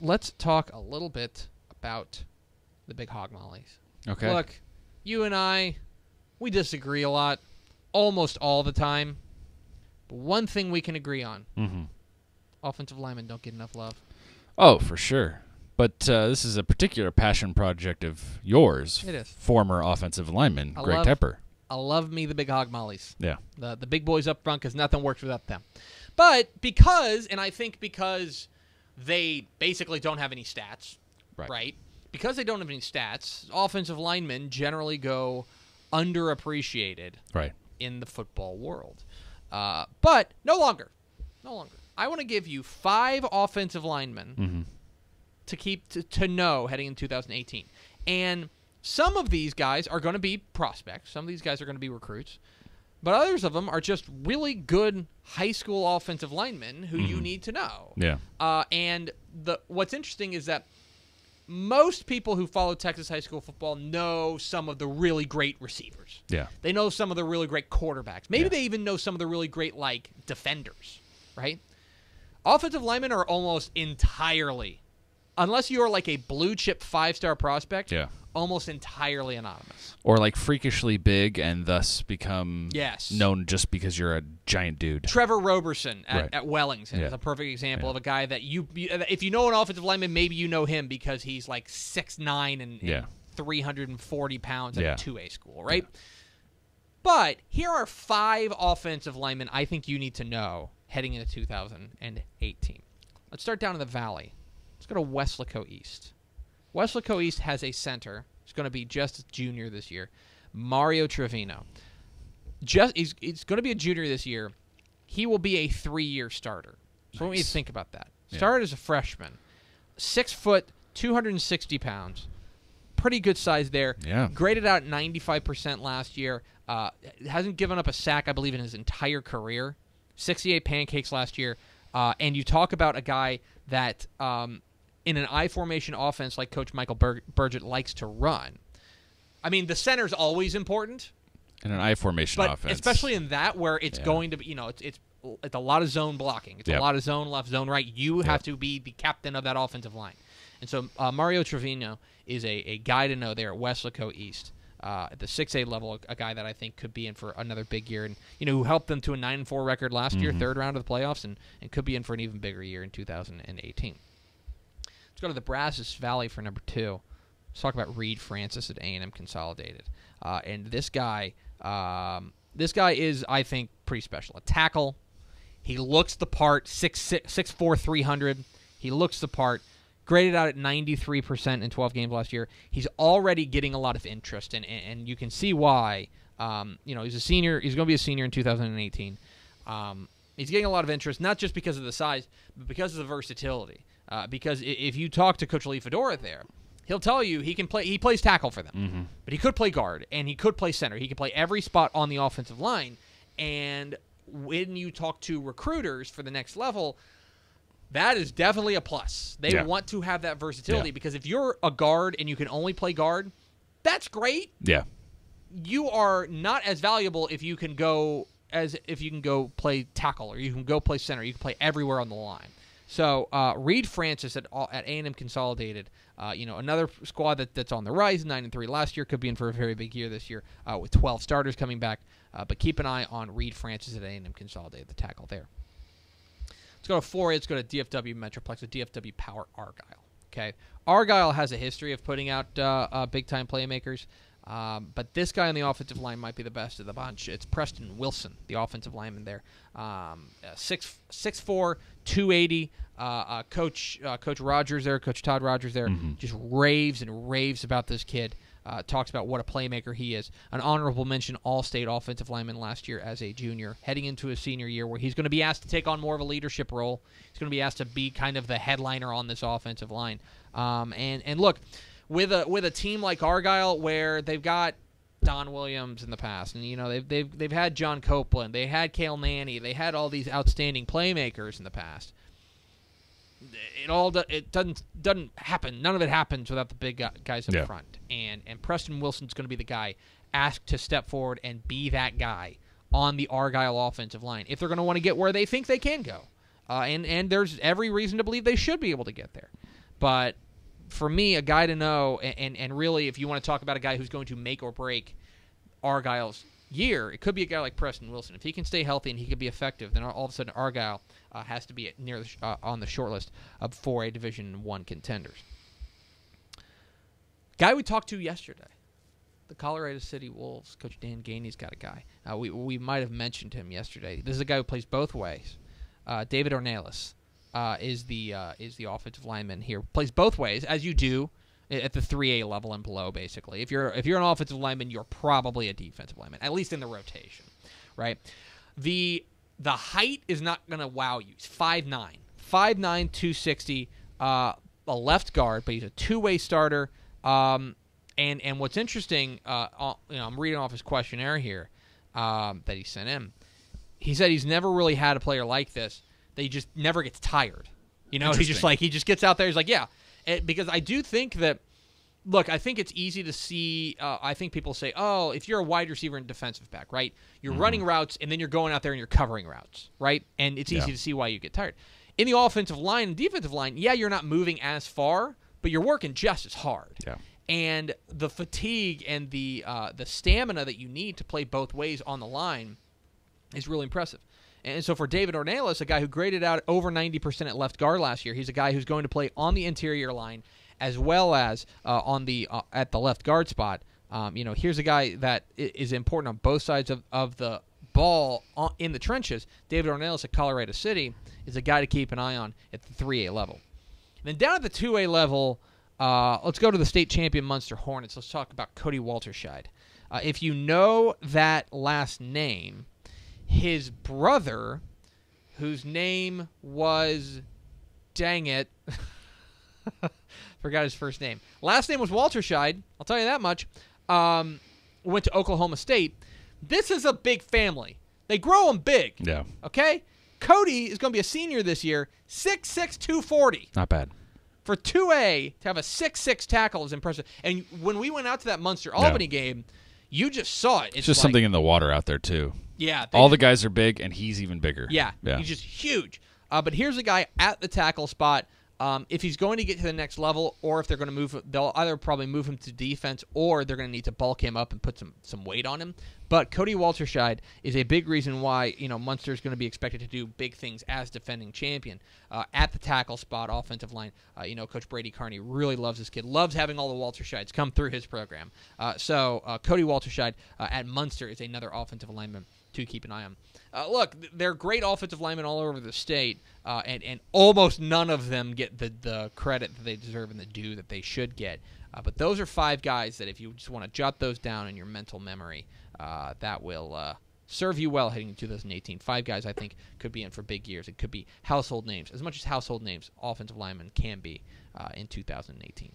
let's talk a little bit about the big hog mollies. Okay. Look, you and I, we disagree a lot, almost all the time. But one thing we can agree on, offensive linemen don't get enough love. Oh, for sure. But this is a particular passion project of yours. It is. Former offensive lineman, Greg Tepper. I love me the big hog mollies. Yeah. The big boys up front, because nothing works without them. But because they basically don't have any stats, right? Because they don't have any stats, offensive linemen generally go underappreciated in the football world. But no longer. I want to give you 5 offensive linemen to know heading in 2018. And some of these guys are going to be prospects. Some of these guys are going to be recruits. But others of them are just really good high school offensive linemen who you need to know. Yeah. And what's interesting is that most people who follow Texas high school football know some of the really great receivers. Yeah. They know some of the really great quarterbacks. Maybe they even know some of the really great, defenders, right? Offensive linemen are almost entirely, unless you're like a blue-chip 5-star prospect, almost entirely anonymous. Or freakishly big and thus become known just because you're a giant dude. Trevor Roberson at Wellington is a perfect example of a guy that if you know an offensive lineman, maybe you know him because he's 6'9" and 340 pounds at a 2A school, right? Yeah. But here are 5 offensive linemen I think you need to know heading into 2018. Let's start down in the Valley. Let's go to Weslaco East. Weslaco East has a center. He's going to be just a junior this year. Mario Trevino. He's going to be a junior this year. He will be a 3-year starter. So what do you think about that? Started as a freshman. 6 foot, 260 pounds. Pretty good size there. Yeah. Graded out 95% last year. Hasn't given up a sack, I believe, in his entire career. 68 pancakes last year. And you talk about a guy that in an I formation offense like Coach Michael Burgett likes to run. I mean, the center's always important. In an I formation offense. Especially in that where it's going to be, it's a lot of zone blocking. It's a lot of zone left, zone right. You have to be the captain of that offensive line. And so Mario Trevino is a guy to know there at Weslaco East. At the 6A level, a guy that I think could be in for another big year, and who helped them to a 9-4 record last year, 3rd round of the playoffs, and could be in for an even bigger year in 2018. Let's go to the Brazos Valley for number 2. Let's talk about Reed Francis at A&M Consolidated, and this guy is, I think, pretty special. A tackle, he looks the part. 6'4", 300. He looks the part. Graded out at 93% in 12 games last year. He's already getting a lot of interest, and you can see why. He's a senior. He's going to be a senior in 2018. He's getting a lot of interest, not just because of the size, but because of the versatility. Because if you talk to Coach Lee Fedora there, he'll tell you he can play. He plays tackle for them, but he could play guard and he could play center. He can play every spot on the offensive line. And when you talk to recruiters for the next level, that is definitely a plus. They want to have that versatility because if you're a guard and you can only play guard, that's great. Yeah. You are not as valuable if you can go play tackle or you can go play center. You can play everywhere on the line. So Reed Francis at A&M Consolidated, another squad that's on the rise, 9-3 last year, could be in for a very big year this year with 12 starters coming back. But keep an eye on Reed Francis at A&M Consolidated, the tackle there. Let's go to 4A. Let's go to DFW Metroplex with DFW Power Argyle. Okay, Argyle has a history of putting out big-time playmakers, but this guy on the offensive line might be the best of the bunch. It's Preston Wilson, the offensive lineman there. 6'4", 280. Coach Rogers there, Coach Todd Rogers there, just raves and raves about this kid. Talks about what a playmaker he is. An honorable mention All-State offensive lineman last year as a junior, heading into his senior year where he's going to be asked to take on more of a leadership role. He's going to be asked to be kind of the headliner on this offensive line. And look, with a team like Argyle where they've got Don Williams in the past, and they've had John Copeland, they had Cale Nanny, they had all these outstanding playmakers in the past. It doesn't happen. None of it happens without the big guys up front. And Preston Wilson's going to be the guy asked to step forward and be that guy on the Argyle offensive line if they're going to want to get where they think they can go. And there's every reason to believe they should be able to get there. But for me, a guy to know, and really, if you want to talk about a guy who's going to make or break Argyle's year, it could be a guy like Preston Wilson. If he can stay healthy and he can be effective, then all of a sudden Argyle has to be near on the short list for a Division I contenders. Guy we talked to yesterday, the Colorado City Wolves. Coach Dan Gainey's got a guy. We might have mentioned him yesterday. This is a guy who plays both ways. David Ornelas is the offensive lineman here. Plays both ways, as you do at the 3A level and below, basically. If you're an offensive lineman, you're probably a defensive lineman, at least in the rotation, right? The height is not going to wow you. He's 5'9", 260, a left guard, but he's a two-way starter. And what's interesting, I'm reading off his questionnaire here that he sent in. He said he's never really had a player like this that he just never gets tired. He just gets out there. He's like, yeah. Because I do think that, look, I think it's easy to see. I think people say, oh, if you're a wide receiver and defensive back, right? You're running routes, and then you're going out there and you're covering routes, right? And it's easy to see why you get tired. In the offensive line and defensive line, yeah, you're not moving as far, but you're working just as hard. Yeah. And the fatigue and the stamina that you need to play both ways on the line is really impressive. And so for David Ornelas, a guy who graded out over 90% at left guard last year, he's a guy who's going to play on the interior line as well as at the left guard spot. Here's a guy that is important on both sides of the ball in the trenches. David Ornelas at Colorado City is a guy to keep an eye on at the 3A level. And then down at the 2A level, let's go to the state champion Munster Hornets. Let's talk about Cody Walterscheid. If you know that last name, his brother, whose name was, dang it, forgot his first name. Last name was Walterscheid, I'll tell you that much, went to Oklahoma State. This is a big family. They grow them big. Yeah. Okay? Cody is going to be a senior this year, 6'6", 240. Not bad. For 2A, to have a 6'6" tackle is impressive. And when we went out to that Munster-Albany game, you just saw it. It's just something in the water out there, too. Yeah. All the guys are big, and he's even bigger. Yeah. He's just huge. But here's a guy at the tackle spot. If he's going to get to the next level, or if they're going to move, they'll either probably move him to defense, or they're going to need to bulk him up and put some weight on him. But Cody Walterscheid is a big reason why Munster is going to be expected to do big things as defending champion at the tackle spot, offensive line. Coach Brady Carney really loves this kid, loves having all the Walterscheids come through his program. So Cody Walterscheid at Munster is another offensive lineman to keep an eye on. Look, they're great offensive linemen all over the state, and almost none of them get the credit that they deserve and the due that they should get. But those are 5 guys that if you just want to jot those down in your mental memory, that will serve you well heading into 2018. 5 guys I think could be in for big years. It could be household names, as much as household names offensive linemen can be in 2018.